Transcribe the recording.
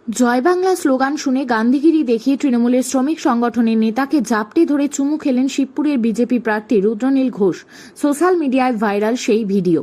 জয় Bangla slogan শুনে গান্ধীগিরি দেখিয়ে তৃণমূলের শ্রমিক সংগঠনের নেতাকে জাপটে ধরে চুমু খেলেন শিবপুরের বিজেপি প্রার্থী রুদ্রনীল ঘোষ। সোশ্যাল মিডিয়ায় ভাইরাল সেই ভিডিও।